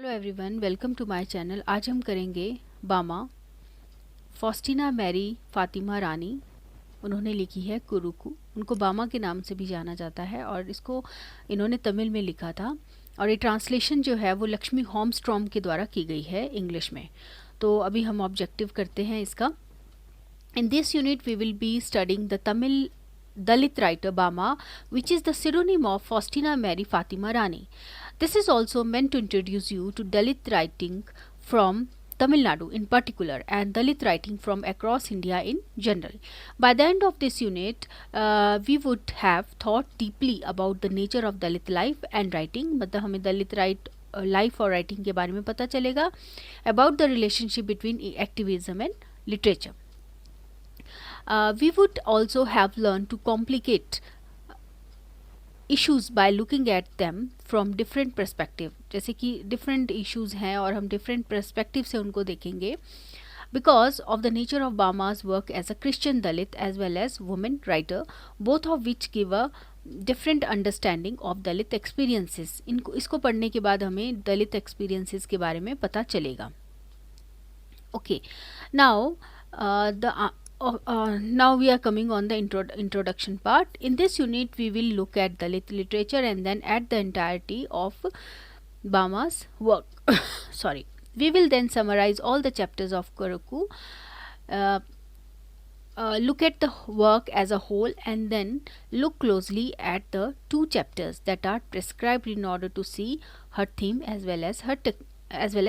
Hello everyone, welcome to my channel. आज हम करेंगे बामा फॉस्टीना मैरी फातिमा रानी। उन्होंने लिखी है कुरुकु। उनको बामा के नाम से भी जाना जाता है और इसको इन्होंने तमिल में लिखा था और ये ट्रांसलेशन जो है वो लक्ष्मी होमस्ट्रॉम के द्वारा की गई है इंग्लिश में। तो अभी हम ऑब्जेक्टिव करते हैं इसका। In this unit, we will be studying the Tamil Dalit writer Bama, which is the pseudonym of Faustina Mary Fatima Rani. This is also meant to introduce you to Dalit writing from Tamil Nadu in particular and Dalit writing from across India in general. By the end of this unit, we would have thought deeply about the nature of Dalit life and writing. मतलब हमें दलित life और writing के बारे में पता चलेगा, about the relationship between activism and literature. We would also have learned to complicate issues by looking at them from different perspective. जैसे कि different issues हैं और हम different perspective से उनको देखेंगे because of the nature of Bama's work as a Christian Dalit as well as woman writer, both of which give a different understanding of Dalit experiences. इसको पढ़ने के बाद हमें दलित experiences के बारे में पता चलेगा. Okay, now now we are coming on the introduction part. In this unit we will look at Dalit literature and then at the entirety of Bama's work. Sorry. We will then summarize all the chapters of Kuruku, look at the work as a whole and then look closely at the two chapters that are prescribed in order to see her theme as well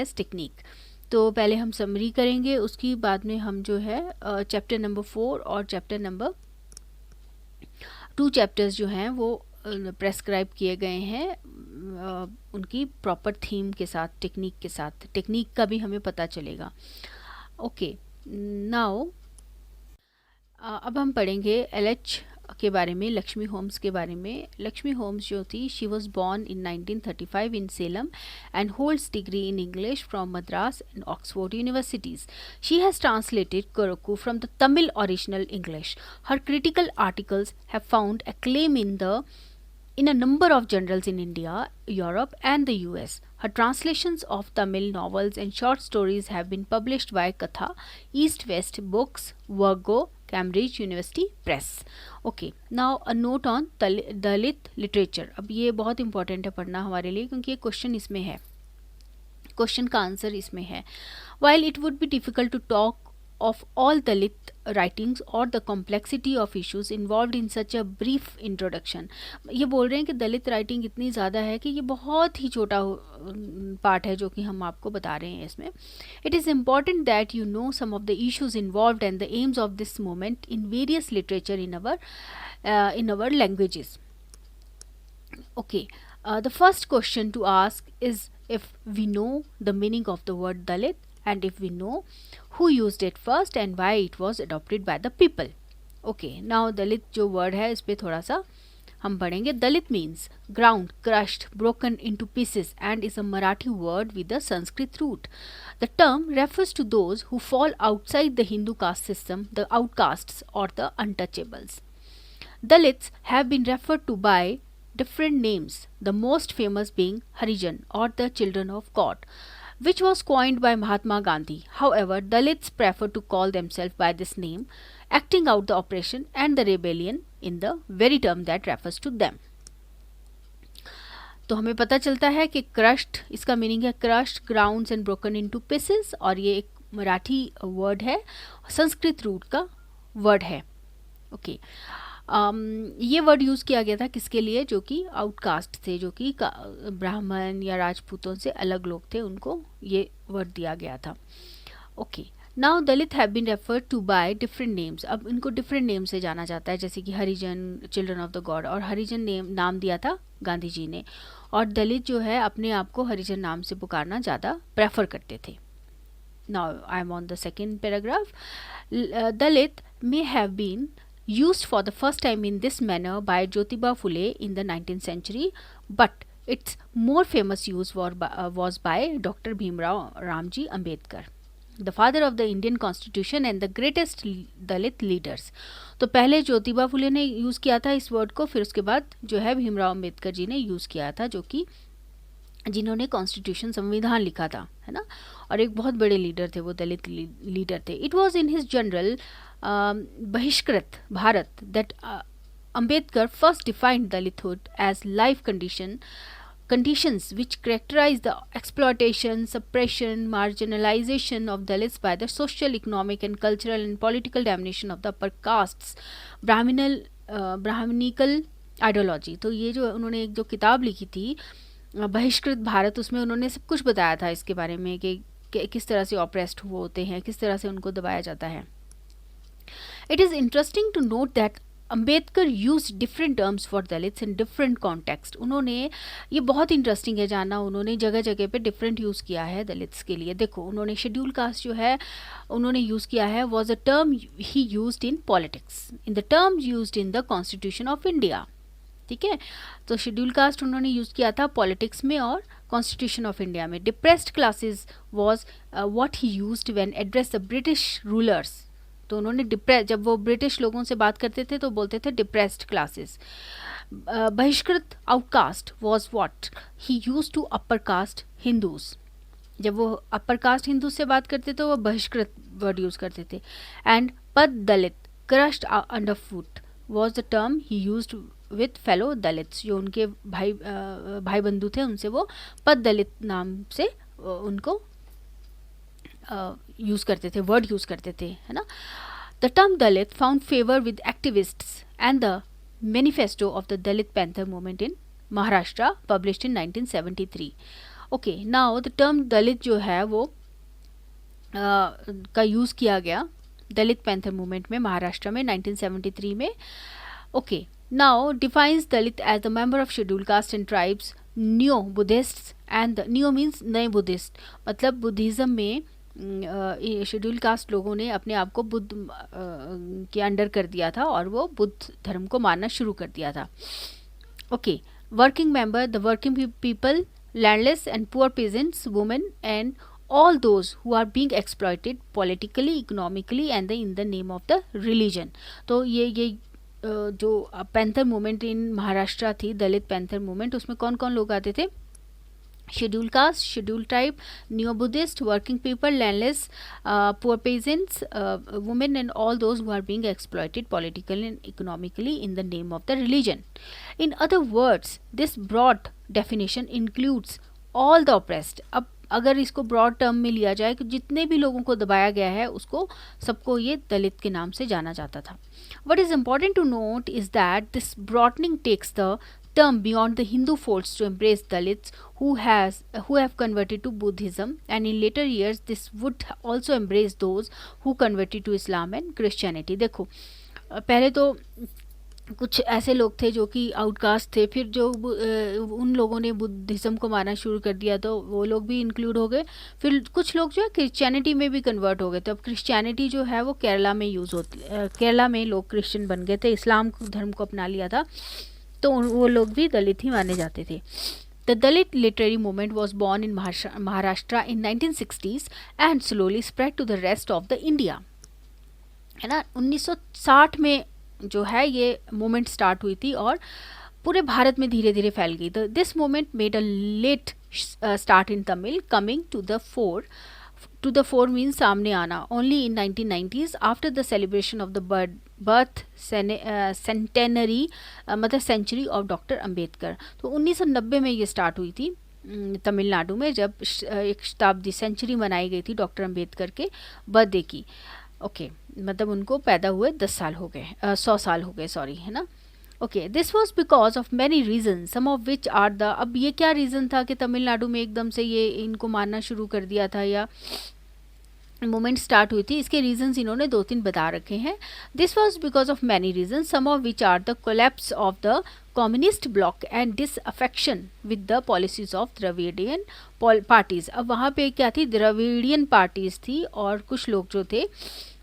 as technique. तो पहले हम summary करेंगे, उसकी बाद में हम जो है चैप्टर नंबर 4 और चैप्टर नंबर 2 चैप्टर्स जो हैं वो प्रेस्क्राइब किए गए हैं उनकी प्रॉपर थीम के साथ, टेक्निक का भी हमें पता चलेगा. ओके, नाउ अब हम पढ़ेंगे एलएच के बारे में, लक्ष्मी होम्स के बारे में. लक्ष्मी होम्स जो थी, she was born in 1935 in Salem and holds degree in English from Madras and Oxford universities. She has translated Karukku from the Tamil original English. Her critical articles have found acclaim in a number of journals in India, Europe and the US. Her translations of Tamil novels and short stories have been published by Katha, East West Books, Virgo, Cambridge University Press. Okay, now a note on Dalit literature. अब ये बहुत important है पढ़ना हमारे लिए क्योंकि ये question इसमें है, क्वेश्चन का आंसर इसमें है. While it would be difficult to talk of all Dalit writings or the complexity of issues involved in such a brief introduction. ये बोल रहे हैं कि दलित राइटिंग इतनी ज़्यादा है कि ये बहुत ही छोटा पार्ट है जो कि हम आपको बता रहे हैं इसमें. It is important that you know some of the issues involved and the aims of this movement in various literature in our languages. Okay, the first question to ask is if we know the meaning of the word Dalit and if we know who used it first and why it was adopted by the people. Okay, now Dalit जो word है इस पे थोड़ा सा हम पढ़ेंगे. Dalit means ground, crushed, broken into pieces and is a Marathi word with a Sanskrit root. The term refers to those who fall outside the Hindu caste system, the outcasts or the untouchables. Dalits have been referred to by different names, the most famous being Harijan or the children of God, which was coined by Mahatma Gandhi. However, Dalits prefer to call themselves by this name, acting out the oppression and the rebellion in the very term that refers to them. तो हमें पता चलता है कि crushed, इसका meaning है crushed, grounds and broken into pieces, और ये एक मराठी वर्ड है, संस्कृत रूट का वर्ड है. ओके, ये वर्ड यूज़ किया गया था किसके लिए? जो कि आउटकास्ट थे, जो कि ब्राह्मण या राजपूतों से अलग लोग थे, उनको ये वर्ड दिया गया था. Okay, now Dalit have been referred to by different names. अब इनको डिफरेंट नेम से जाना जाता है, जैसे कि हरिजन, चिल्ड्रन ऑफ द गॉड, और हरिजन नाम दिया था गांधी जी ने, और दलित जो है अपने आप को हरिजन नाम से पुकारना ज़्यादा प्रेफर करते थे. Now I am on the second paragraph. Dalit may have been used for the first time in this manner by Jyotiba Phule in the 19th century, but its more famous use was by Dr. Bhimrao Ramji Ambedkar, the father of the Indian Constitution and the greatest Dalit leaders. तो पहले ज्योतिबा फुले ने use किया था इस word को, फिर उसके बाद जो है भीमराव अम्बेडकर जी ने यूज़ किया था, जो कि जिन्होंने कॉन्स्टिट्यूशन संविधान लिखा था, है ना, और एक बहुत बड़े लीडर थे वो, दलित लीडर थे. It was in his journal Bahishkrit Bharat that Ambedkar first defined Dalithood as life conditions which characterize the exploitation, suppression, marginalization of Dalits by the social, economic, and cultural and political domination of the upper castes, Brahmanical ideology. तो ये जो उन्होंने एक जो किताब लिखी थी बहिष्कृत भारत, उसमें उन्होंने सब कुछ बताया था इसके बारे में कि किस तरह से ऑप्रेस्ड होते हैं, किस तरह से उनको दबाया जाता है. It is interesting to note that Ambedkar used different terms for Dalits in different context. उन्होंने, ये बहुत इंटरेस्टिंग है जानना, उन्होंने जगह जगह पे डिफरेंट यूज़ किया है दलित्स के लिए. देखो, उन्होंने शेड्यूल कास्ट जो है उन्होंने यूज़ किया है was a term he used in politics, in the term used in the constitution of India. ठीक है, तो शेड्यूल कास्ट उन्होंने यूज़ किया था पॉलिटिक्स में और कॉन्स्टिट्यूशन ऑफ इंडिया में. Depressed classes was what he used when address the British rulers. तो उन्होंने जब वो ब्रिटिश लोगों से बात करते थे तो बोलते थे डिप्रेस्ड क्लासेस. बहिष्कृत outcaste was what he use to upper caste Hindus. जब वो अपर कास्ट हिंदू से बात करते तो वो बहिष्कृत वर्ड यूज करते थे. एंड पद Dalit crushed under foot was the term he used with fellow Dalits. जो उनके भाई बंधु थे उनसे वो पद दलित नाम से उनको यूज़ करते थे, वर्ड यूज़ करते थे, है ना. The term Dalit found favour with activists and the manifesto of the Dalit Panther movement in Maharashtra published in 1973. Okay, now the term Dalit जो है वो का यूज़ किया गया दलित पैंथर मूवमेंट में महाराष्ट्र में 1973 में. Okay, now defines Dalit as the member of schedule caste and tribes, neo Buddhist and neo means नए बुद्धिस्ट, मतलब बुद्धिज़्म में शेड्यूल कास्ट लोगों ने अपने आप को बुद्ध के अंडर कर दिया था और वो बुद्ध धर्म को मानना शुरू कर दिया था. Okay, working member, the working people, landless and poor peasants, women and all those who are being exploited politically, economically and in the name of the religion. तो ये जो पैंथर मूवमेंट इन महाराष्ट्र थी, दलित पैंथर मूवमेंट, उसमें कौन कौन लोग आते थे? Schedule caste, schedule tribe, new Buddhist, working people, landless, poor peasants, women and all those who are being exploited politically and economically in the name of the religion. In other words, this broad definition includes all the oppressed. अब अगर इसको broad term में लिया जाए कि जितने भी लोगों को दबाया गया है उसको सबको ये दलित के नाम से जाना जाता था. What is important to note is that this broadening takes the term beyond the Hindu folds to embrace Dalits who have converted to Buddhism, and in later years this would also embrace those who converted to Islam and Christianity. देखो, पहले तो कुछ ऐसे लोग थे जो कि outcast थे, फिर जो उन लोगों ने बुद्धिज़्म को मानना शुरू कर दिया तो वो लोग भी इंक्लूड हो गए. फिर कुछ लोग जो है क्रिश्चियनिटी में भी कन्वर्ट हो गए. तो अब क्रिश्चियनिटी जो है वो केरला में यूज़ होती, केरला में लोग क्रिश्चियन बन गए थे, इस्लाम धर्म को अपना लिया था, तो वो लोग भी दलित ही माने जाते थे. The Dalit literary movement was born in Maharashtra in 1960s and slowly spread to the rest of the India. है ना, 1960 में जो है ये मूवमेंट स्टार्ट हुई थी और पूरे भारत में धीरे धीरे फैल गई. तो this movement made a late start in Tamil, coming to the fore means सामने आना only in 1990s after the celebration of the birth centenary, मतलब सेंचुरी ऑफ डॉक्टर अम्बेडकर. तो 1990 में ये स्टार्ट हुई थी तमिलनाडु में, जब एक शताब्दी सेंचुरी मनाई गई थी डॉक्टर अम्बेडकर के बर्थडे की. ओके, मतलब उनको पैदा हुए 10 साल हो गए, 100 साल हो गए, सॉरी, है ना. Okay, this was because of many reason, some of which are the. अब ये क्या रीज़न था कि तमिलनाडु में एकदम से ये इनको मानना शुरू कर दिया था या मूवमेंट स्टार्ट हुई थी? इसके रीजंस इन्होंने 2-3 बता रखे हैं. This was because of many reason, some of which are the collapse of the communist bloc and disaffection with the policies of Dravidian parties. अब वहाँ पे क्या थी? द्रविडियन पार्टीज थी और कुछ लोग जो थे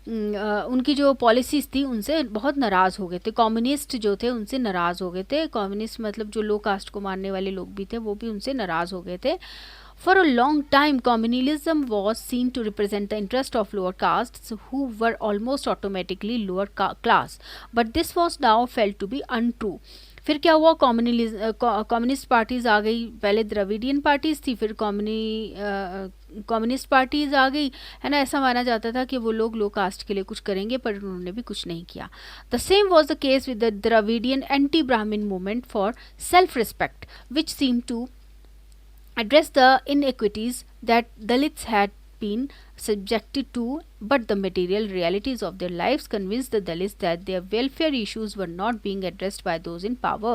उनकी जो पॉलिसीज़ थी उनसे बहुत नाराज़ हो गए थे. कम्युनिस्ट जो थे उनसे नाराज़ हो गए थे. कम्युनिस्ट मतलब जो लो कास्ट को मानने वाले लोग भी थे वो भी उनसे नाराज़ हो गए थे. For a long time, communalism was seen to represent the interest of lower castes who were almost automatically lower class. But this was now felt to be untrue. फिर क्या हुआ, कम्युनिस्ट पार्टीज़ आ गई, पहले द्रविडियन पार्टीज़ थी, फिर communist parties आ गई, है ना। ऐसा माना जाता था कि वो लोग लो कास्ट के लिए कुछ करेंगे, पर उन्होंने भी कुछ नहीं किया। The same was the case with the Dravidian anti Brahmin movement for self respect which seem to address the inequities that Dalits had been subjected to, but the material realities of their lives convinced the Dalits that their welfare issues were not being addressed by those in power.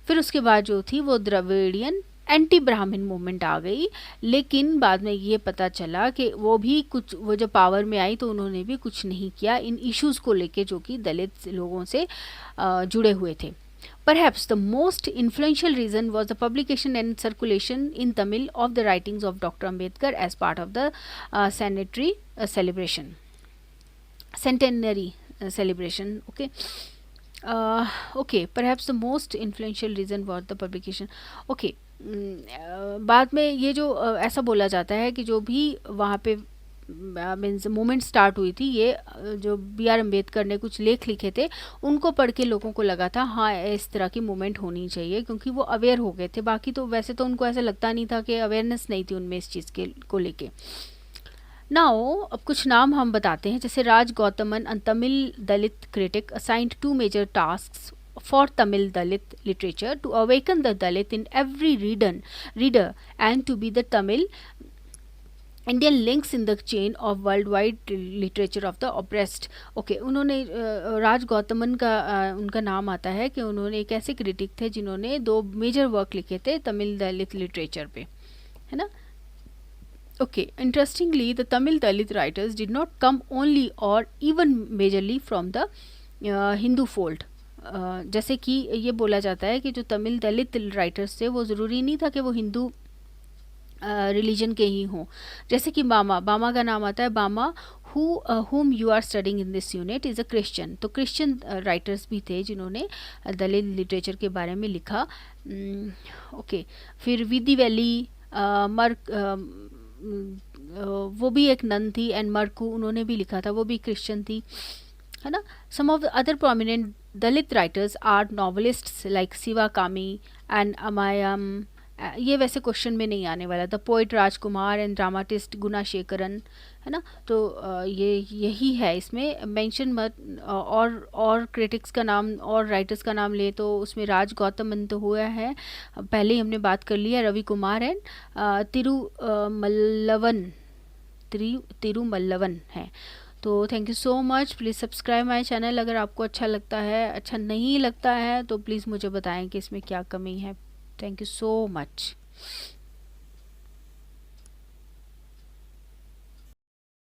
फिर उसके बाद जो थी वो Dravidian anti Brahmin movement आ गई, लेकिन बाद में ये पता चला कि वो भी कुछ, वो जब पावर में आई तो उन्होंने भी कुछ नहीं किया इन इश्यूज़ को लेके जो कि दलित लोगों से जुड़े हुए थे। Perhaps the most influential reason was the publication and circulation in Tamil of the writings of Dr. Ambedkar as part of the centenary celebration. Okay. Okay, perhaps the most influential reason was the publication. Okay. बाद में ये जो ऐसा बोला जाता है कि जो भी वहाँ पे मीन्स मूवमेंट स्टार्ट हुई थी, ये जो बी आर अम्बेडकर ने कुछ लेख लिखे थे, उनको पढ़ के लोगों को लगा था हाँ इस तरह की मूवमेंट होनी चाहिए, क्योंकि वो अवेयर हो गए थे। बाकी तो वैसे तो उनको ऐसा लगता नहीं था, कि अवेयरनेस नहीं थी उनमें इस चीज़ के को लेके। नाउ अब कुछ नाम हम बताते हैं, जैसे Raj Gauthaman, a Tamil Dalit critic, assigned 2 major tasks for Tamil Dalit literature: to awaken the Dalit in every reader and to be the Tamil Indian links in the chain of worldwide literature of the oppressed. Okay, उन्होंने राज गौतमन का उनका नाम आता है कि उन्होंने एक ऐसे क्रिटिक थे जिन्होंने 2 मेजर वर्क लिखे थे तमिल दलित लिटरेचर पे, है ना। Okay, interestingly, the Tamil Dalit writers did not come only or even majorly from the Hindu fold. जैसे कि ये बोला जाता है कि जो तमिल दलित राइटर्स थे वो ज़रूरी नहीं था कि वो हिंदू रिलीजन के ही हों। जैसे कि बामा का नाम आता है, बामा whom you are studying in this unit is a Christian. तो क्रिश्चियन राइटर्स भी थे जिन्होंने दलित लिटरेचर के बारे में लिखा। ओके, फिर विदी वैली, मर्क, वो भी एक नन थी, एंड मर्कू, उन्होंने भी लिखा था, वो भी क्रिश्चियन थी, है ना। Some of the other prominent Dalit writers are novelists like Sivakami and अमायम। ये वैसे क्वेश्चन में नहीं आने वाला। The poet Rajkumar and dramatist Gunasekaran, है ना। तो ये यही है इसमें मेंशन मत। और क्रिटिक्स का नाम और राइटर्स का नाम ले तो उसमें राज गौतमन तो हुआ है, पहले ही हमने बात कर लिया। रवि कुमार एंड तिरुमल्लवन है। तो thank you so much. Please subscribe my channel अगर आपको अच्छा लगता है। अच्छा नहीं लगता है तो प्लीज़ मुझे बताएं कि इसमें क्या कमी है। Thank you so much.